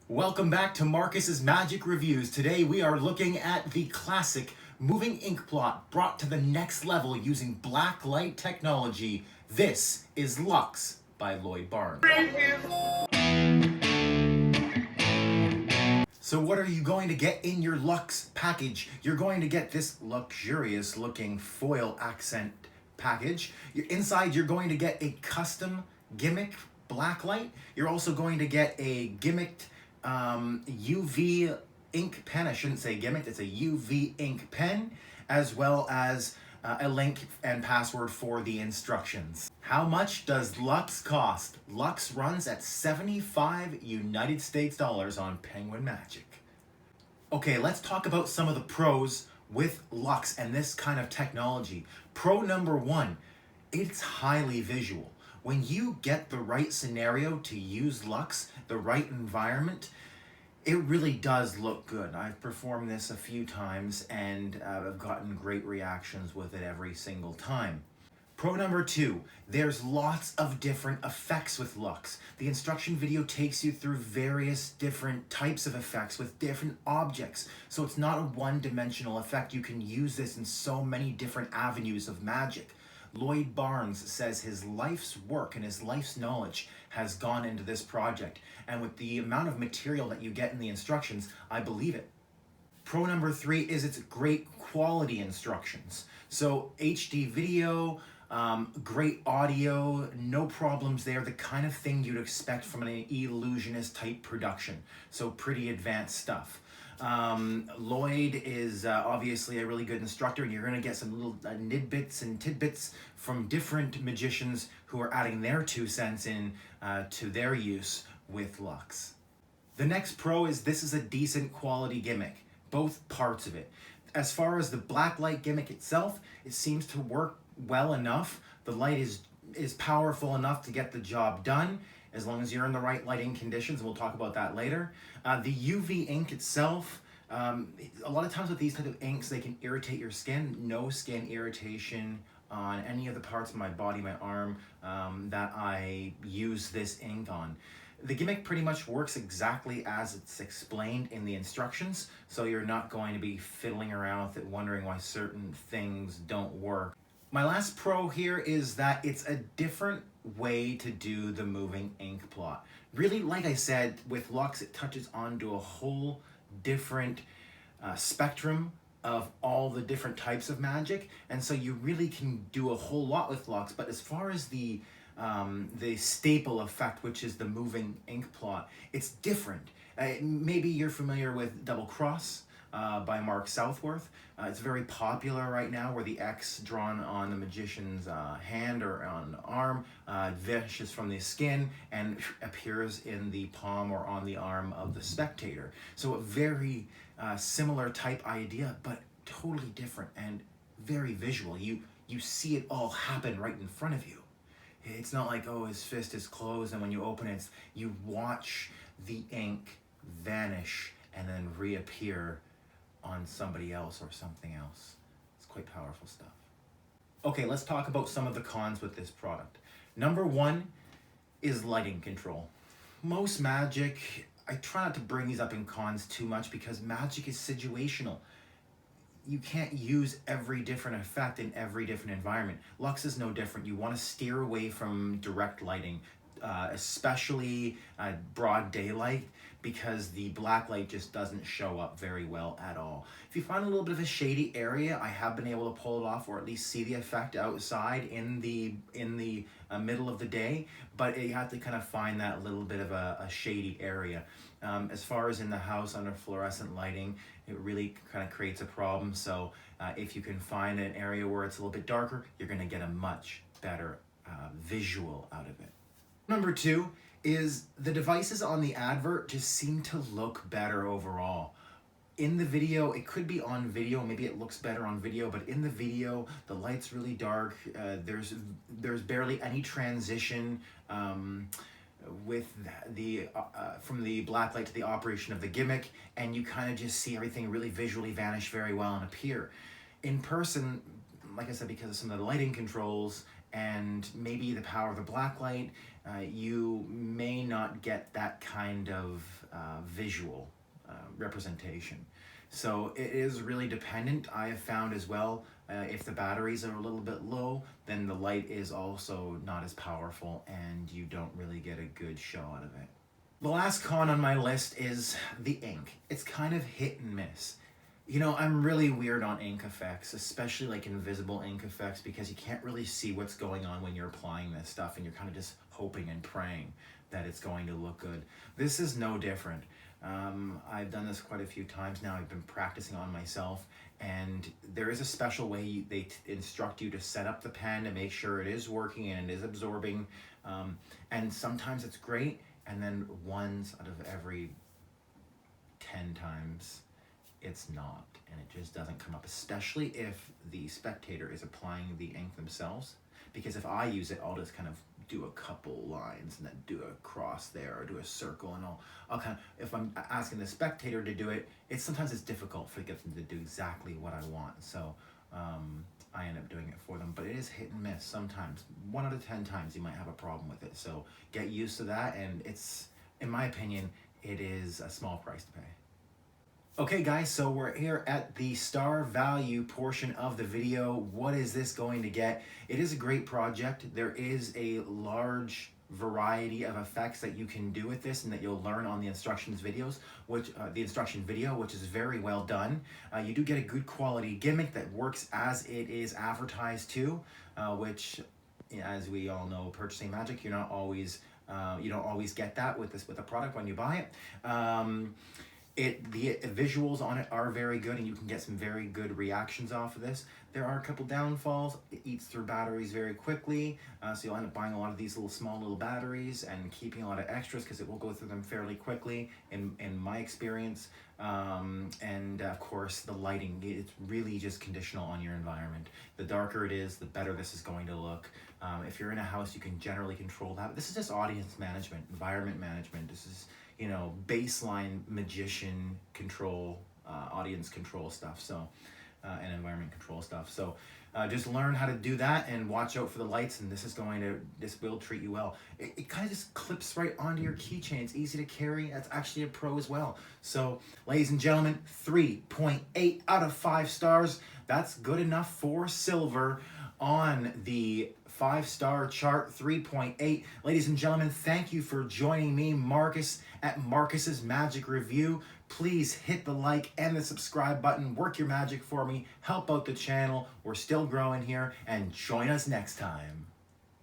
Welcome back to Marcus's Magic Reviews. Today we are looking at the classic moving ink plot brought to the next level using Blacklight technology. This is Lux by Lloyd Barns. So what are you going to get in your Lux package? You're going to get this luxurious looking foil accent package. Inside you're going to get a custom gimmick Blacklight. You're also going to get a gimmicked UV ink pen. I shouldn't say gimmicked, it's a UV ink pen, as well as a link and password for the instructions. How much does Lux cost? Lux runs at 75 United States dollars on Penguin Magic. Okay, let's talk about some of the pros with Lux and this kind of technology. Pro number one, it's highly visual. When you get the right scenario to use Lux, the right environment, it really does look good. I've performed this a few times and I've gotten great reactions with it every single time. Pro number two, there's lots of different effects with Lux. The instruction video takes you through various different types of effects with different objects. So it's not a one-dimensional effect. You can use this in so many different avenues of magic. Lloyd Barns says his life's work and his life's knowledge has gone into this project. And with the amount of material that you get in the instructions, I believe it. Pro number three is its great quality instructions. So HD video, great audio, no problems there, the kind of thing you'd expect from an illusionist type production. So pretty advanced stuff. Lloyd is obviously a really good instructor, and you're going to get some little nidbits and tidbits from different magicians who are adding their 2 cents in to their use with Lux. The next pro is this is a decent quality gimmick, both parts of it. As far as the Blacklight gimmick itself, it seems to work well enough. The light is powerful enough to get the job done, as long as you're in the right lighting conditions. We'll talk about that later. The UV ink itself, a lot of times with these type of inks, they can irritate your skin. No skin irritation on any of the parts of my body, my arm, that I use this ink on. The gimmick pretty much works exactly as it's explained in the instructions, so you're not going to be fiddling around with it, wondering why certain things don't work. My last pro here is that it's a different way to do the moving ink plot. Really, like I said, with Lux, it touches onto a whole different spectrum of all the different types of magic, and so you really can do a whole lot with Lux. But as far as the staple effect, which is the moving ink plot, it's different. Maybe you're familiar with Double Cross by Mark Southworth. It's very popular right now, where the X drawn on the magician's hand or on arm vanishes from the skin and appears in the palm or on the arm of the spectator. So a very similar type idea, but totally different and very visual. You see it all happen right in front of you. It's not like, oh, his fist is closed, and when you open it, you watch the ink vanish and then reappear on somebody else or something else. It's quite powerful stuff. Okay, let's talk about some of the cons with this product. Number one is lighting control. Most magic, I try not to bring these up in cons too much because magic is situational. You can't use every different effect in every different environment. Lux is no different. You want to steer away from direct lighting, especially broad daylight, because the Blacklight just doesn't show up very well at all. If you find a little bit of a shady area, I have been able to pull it off, or at least see the effect outside in the middle of the day, but you have to kind of find that little bit of a shady area. As far as in the house under fluorescent lighting, it really kind of creates a problem. So if you can find an area where it's a little bit darker, you're going to get a much better visual out of it. Number two is the devices on the advert just seem to look better overall. In the video, it could be on video, maybe it looks better on video, but in the video, the light's really dark. There's barely any transition with the from the Blacklight to the operation of the gimmick, and you kind of just see everything really visually vanish very well and appear. In person, like I said, because of some of the lighting controls and maybe the power of the blacklight, you may not get that kind of visual representation. So it is really dependent. I have found as well, if the batteries are a little bit low, then the light is also not as powerful and you don't really get a good show out of it. The last con on my list is the ink. It's kind of hit and miss. You know, I'm really weird on ink effects, especially like invisible ink effects, because you can't really see what's going on when you're applying this stuff and you're kind of just hoping and praying that it's going to look good. This is no different. I've done this quite a few times now. I've been practicing on myself, and there is a special way they instruct you to set up the pen to make sure it is working and it is absorbing. And sometimes it's great, and then once out of every 10 times, it's not, and it just doesn't come up, especially if the spectator is applying the ink themselves. Because if I use it, I'll just kind of do a couple lines and then do a cross there or do a circle, and I'll kind of, if I'm asking the spectator to do it, sometimes it's difficult to get them to do exactly what I want. So I end up doing it for them, but it is hit and miss sometimes. 1 out of 10 times you might have a problem with it. So get used to that, and it's, in my opinion, it is a small price to pay. Okay guys, so we're here at the star value portion of the video. What is this going to get? It is a great project. There is a large variety of effects that you can do with this and that you'll learn on the instruction video, which is very well done. You do get a good quality gimmick that works as it is advertised to, which, as we all know, purchasing magic, you don't always get that with a product when you buy it. The visuals on it are very good, and you can get some very good reactions off of this. There are a couple downfalls. It eats through batteries very quickly, so you'll end up buying a lot of these small little batteries and keeping a lot of extras because it will go through them fairly quickly in my experience. And of course the lighting, it's really just conditional on your environment. The darker it is, the better this is going to look. If you're in a house, you can generally control that. But this is just audience management, environment management. This is, you know, baseline magician control, audience control stuff, so and environment control stuff. So just learn how to do that and watch out for the lights, and this will treat you well. It kind of just clips right onto your keychain. It's easy to carry. That's actually a pro as well. So ladies and gentlemen, 3.8 out of 5 stars. That's good enough for silver on the 5-star chart. 3.8. Ladies and gentlemen, thank you for joining me, Marcus, at Marcus's Magic Review. Please hit the like and the subscribe button. Work your magic for me. Help out the channel. We're still growing here, and join us next time.